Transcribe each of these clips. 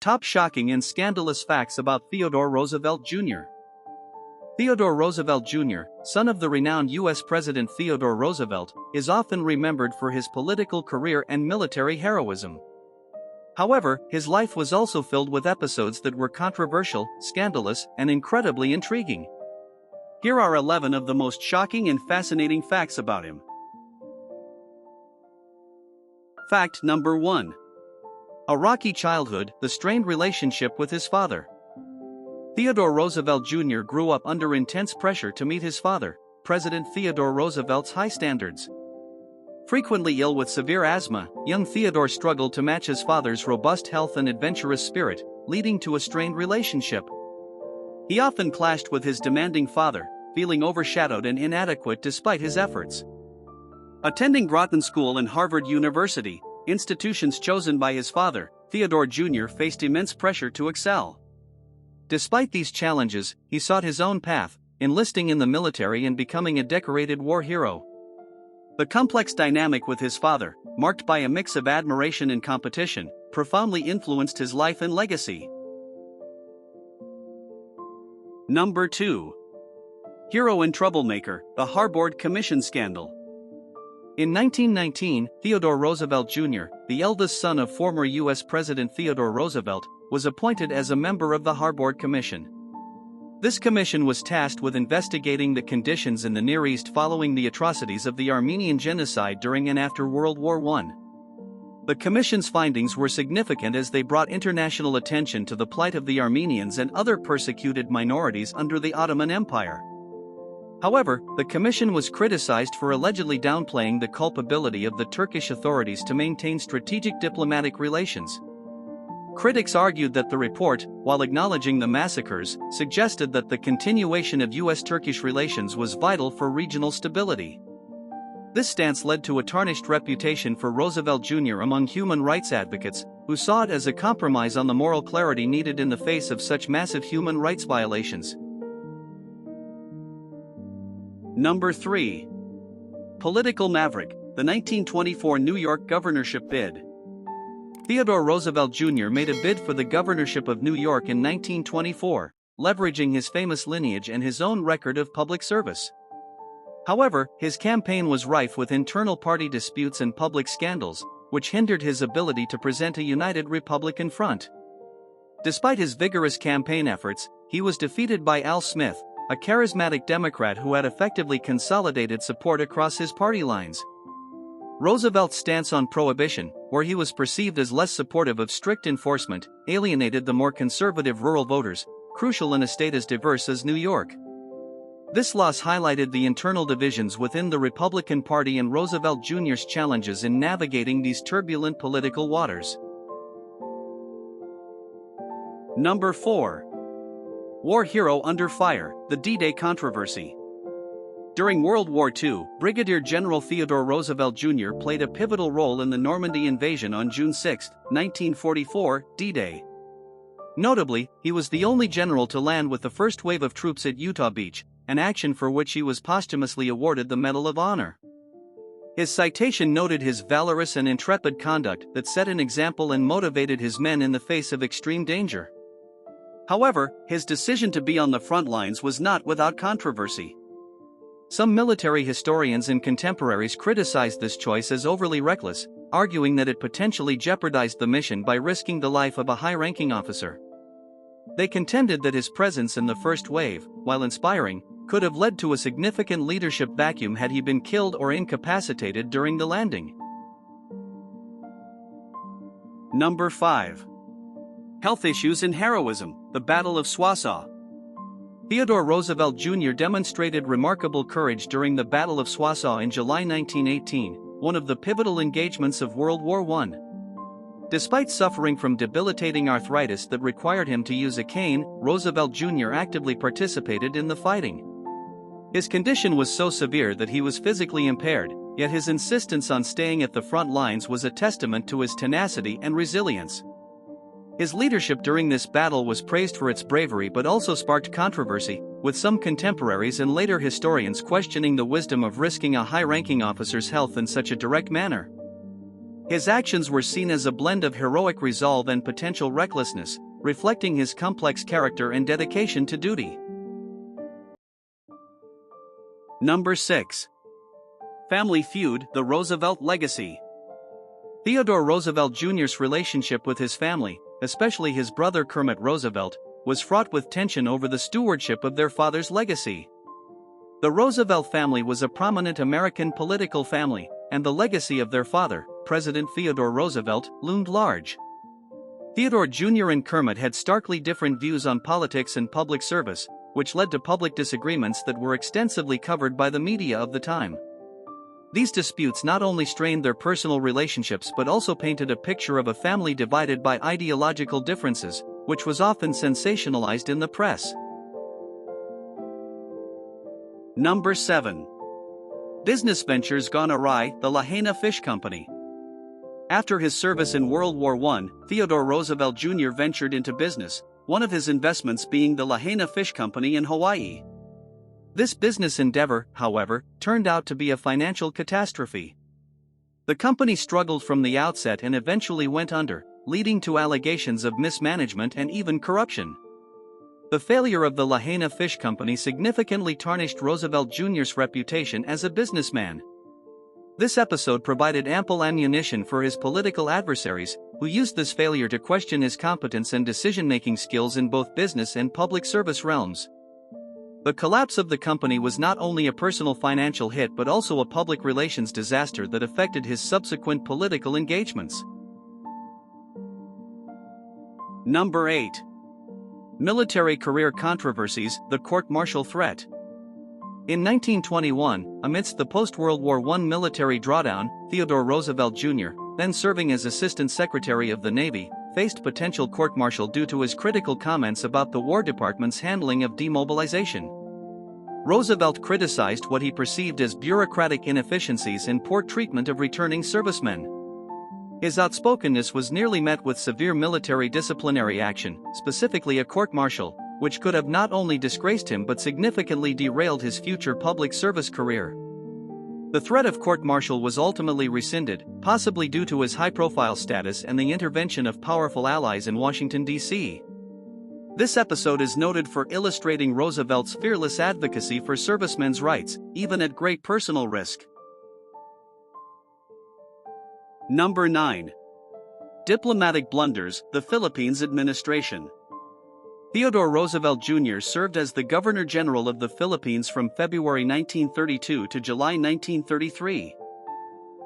Top shocking and scandalous facts about Theodore Roosevelt Jr. Theodore Roosevelt Jr., son of the renowned U.S. President Theodore Roosevelt, is often remembered for his political career and military heroism. However, his life was also filled with episodes that were controversial, scandalous, and incredibly intriguing. Here are 11 of the most shocking and fascinating facts about him. Fact number 1. A rocky childhood, the strained relationship with his father. Theodore Roosevelt Jr. grew up under intense pressure to meet his father, President Theodore Roosevelt's high standards. Frequently ill with severe asthma, young Theodore struggled to match his father's robust health and adventurous spirit, leading to a strained relationship. He often clashed with his demanding father, feeling overshadowed and inadequate despite his efforts. Attending Groton School and Harvard University, institutions chosen by his father, Theodore Jr. faced immense pressure to excel. Despite these challenges, he sought his own path, enlisting in the military and becoming a decorated war hero. The complex dynamic with his father, marked by a mix of admiration and competition, profoundly influenced his life and legacy. Number 2. Hero and troublemaker, the Harbord Commission Scandal. In 1919, Theodore Roosevelt Jr., the eldest son of former U.S. President Theodore Roosevelt, was appointed as a member of the Harbord Commission. This commission was tasked with investigating the conditions in the Near East following the atrocities of the Armenian genocide during and after World War I. The commission's findings were significant as they brought international attention to the plight of the Armenians and other persecuted minorities under the Ottoman Empire. However, the commission was criticized for allegedly downplaying the culpability of the Turkish authorities to maintain strategic diplomatic relations. Critics argued that the report, while acknowledging the massacres, suggested that the continuation of U.S.-Turkish relations was vital for regional stability. This stance led to a tarnished reputation for Roosevelt Jr. among human rights advocates, who saw it as a compromise on the moral clarity needed in the face of such massive human rights violations. Number 3. Political maverick, the 1924 New York governorship bid. Theodore Roosevelt Jr. made a bid for the governorship of New York in 1924, leveraging his famous lineage and his own record of public service. However, his campaign was rife with internal party disputes and public scandals, which hindered his ability to present a united Republican front. Despite his vigorous campaign efforts, he was defeated by Al Smith, a charismatic Democrat who had effectively consolidated support across his party lines. Roosevelt's stance on prohibition, where he was perceived as less supportive of strict enforcement, alienated the more conservative rural voters, crucial in a state as diverse as New York. This loss highlighted the internal divisions within the Republican Party and Roosevelt Jr.'s challenges in navigating these turbulent political waters. Number 4. War hero under fire, the D-Day controversy. During World War II, Brigadier General Theodore Roosevelt Jr. played a pivotal role in the Normandy invasion on June 6, 1944, D-Day. Notably, he was the only general to land with the first wave of troops at Utah Beach, an action for which he was posthumously awarded the Medal of Honor. His citation noted his valorous and intrepid conduct that set an example and motivated his men in the face of extreme danger. However, his decision to be on the front lines was not without controversy. Some military historians and contemporaries criticized this choice as overly reckless, arguing that it potentially jeopardized the mission by risking the life of a high-ranking officer. They contended that his presence in the first wave, while inspiring, could have led to a significant leadership vacuum had he been killed or incapacitated during the landing. Number 5. Health issues and heroism, the Battle of Soissons. Theodore Roosevelt Jr. demonstrated remarkable courage during the Battle of Soissons in July 1918, one of the pivotal engagements of World War I. Despite suffering from debilitating arthritis that required him to use a cane, Roosevelt Jr. actively participated in the fighting. His condition was so severe that he was physically impaired, yet his insistence on staying at the front lines was a testament to his tenacity and resilience. His leadership during this battle was praised for its bravery but also sparked controversy, with some contemporaries and later historians questioning the wisdom of risking a high-ranking officer's health in such a direct manner. His actions were seen as a blend of heroic resolve and potential recklessness, reflecting his complex character and dedication to duty. Number 6. Family feud, the Roosevelt legacy. Theodore Roosevelt Jr.'s relationship with his family, especially his brother Kermit Roosevelt, was fraught with tension over the stewardship of their father's legacy. The Roosevelt family was a prominent American political family, and the legacy of their father, President Theodore Roosevelt, loomed large. Theodore Jr. and Kermit had starkly different views on politics and public service, which led to public disagreements that were extensively covered by the media of the time. These disputes not only strained their personal relationships but also painted a picture of a family divided by ideological differences, which was often sensationalized in the press. Number 7. Business ventures gone awry, the Lahaina Fish Company. After his service in World War I, Theodore Roosevelt Jr. ventured into business, one of his investments being the Lahaina Fish Company in Hawaii. This business endeavor, however, turned out to be a financial catastrophe. The company struggled from the outset and eventually went under, leading to allegations of mismanagement and even corruption. The failure of the Lahaina Fish Company significantly tarnished Roosevelt Jr.'s reputation as a businessman. This episode provided ample ammunition for his political adversaries, who used this failure to question his competence and decision-making skills in both business and public service realms. The collapse of the company was not only a personal financial hit but also a public relations disaster that affected his subsequent political engagements. Number 8. Military career controversies, the court-martial threat. In 1921, amidst the post-World War I military drawdown, Theodore Roosevelt Jr., then serving as Assistant Secretary of the Navy, faced potential court-martial due to his critical comments about the War Department's handling of demobilization. Roosevelt criticized what he perceived as bureaucratic inefficiencies and poor treatment of returning servicemen. His outspokenness was nearly met with severe military disciplinary action, specifically a court-martial, which could have not only disgraced him but significantly derailed his future public service career. The threat of court-martial was ultimately rescinded, possibly due to his high-profile status and the intervention of powerful allies in Washington, D.C. This episode is noted for illustrating Roosevelt's fearless advocacy for servicemen's rights, even at great personal risk. Number 9. Diplomatic blunders, the Philippines administration. Theodore Roosevelt Jr. served as the Governor-General of the Philippines from February 1932 to July 1933.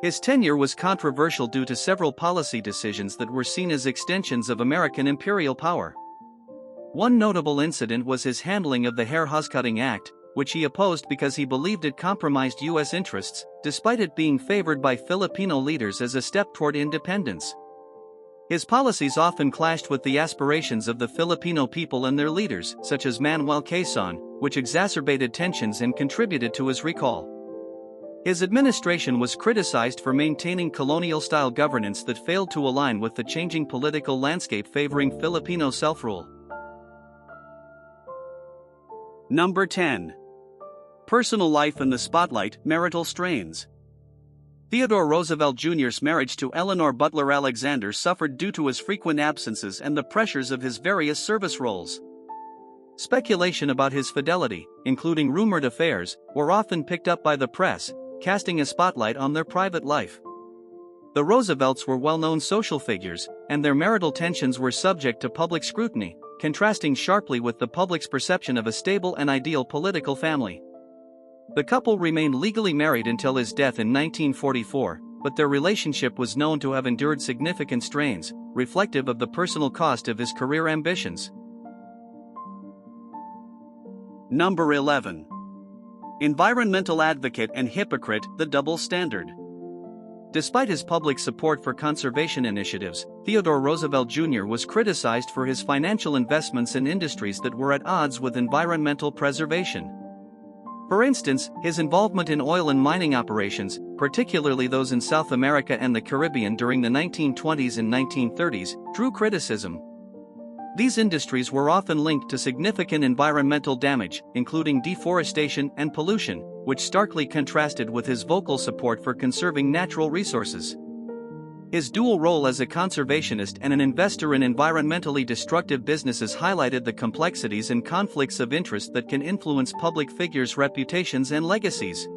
His tenure was controversial due to several policy decisions that were seen as extensions of American imperial power. One notable incident was his handling of the Hair-Hoscutting Act, which he opposed because he believed it compromised U.S. interests, despite it being favored by Filipino leaders as a step toward independence. His policies often clashed with the aspirations of the Filipino people and their leaders, such as Manuel Quezon, which exacerbated tensions and contributed to his recall. His administration was criticized for maintaining colonial-style governance that failed to align with the changing political landscape favoring Filipino self-rule. Number 10. Personal life in the spotlight, marital strains. Theodore Roosevelt Jr.'s marriage to Eleanor Butler Alexander suffered due to his frequent absences and the pressures of his various service roles. Speculation about his fidelity, including rumored affairs, were often picked up by the press, casting a spotlight on their private life. The Roosevelts were well-known social figures, and their marital tensions were subject to public scrutiny, contrasting sharply with the public's perception of a stable and ideal political family. The couple remained legally married until his death in 1944, but their relationship was known to have endured significant strains, reflective of the personal cost of his career ambitions. Number 11. Environmental advocate and hypocrite, the double standard. Despite his public support for conservation initiatives, Theodore Roosevelt Jr. was criticized for his financial investments in industries that were at odds with environmental preservation. For instance, his involvement in oil and mining operations, particularly those in South America and the Caribbean during the 1920s and 1930s, drew criticism. These industries were often linked to significant environmental damage, including deforestation and pollution, which starkly contrasted with his vocal support for conserving natural resources. His dual role as a conservationist and an investor in environmentally destructive businesses highlighted the complexities and conflicts of interest that can influence public figures' reputations and legacies.